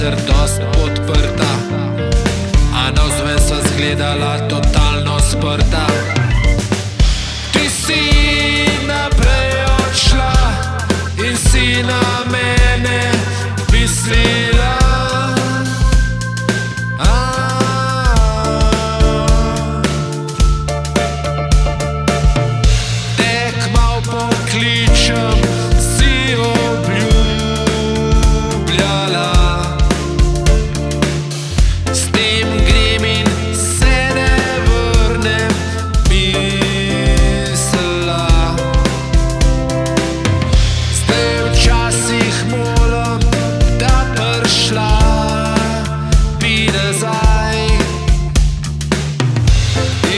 sicer dost podprta, a navzven sva zgledala totalno sprta. Ti si naprej odšla in si na mene mislila. Pokličem, si obljubljala, s tem grem in se ne vrnem, mislila. Zdaj včasih moram, da prišla bi nazaj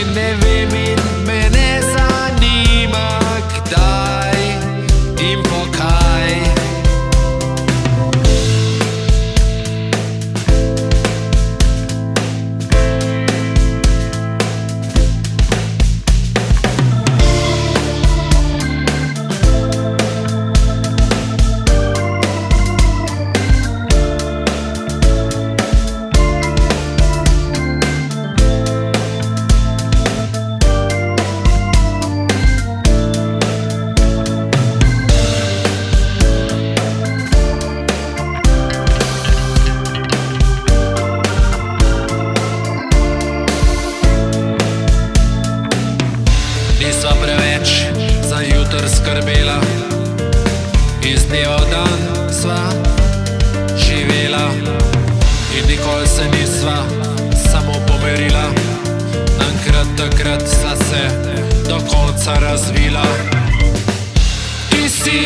in ne vem in me ne zanima, kdaj in po kaj. Nisva preveč za jutr skrbela, iz dneva v dan sva živela in nikoli se nisva samo pomerila. Enkrat takrat sva se do konca razvila. Ti si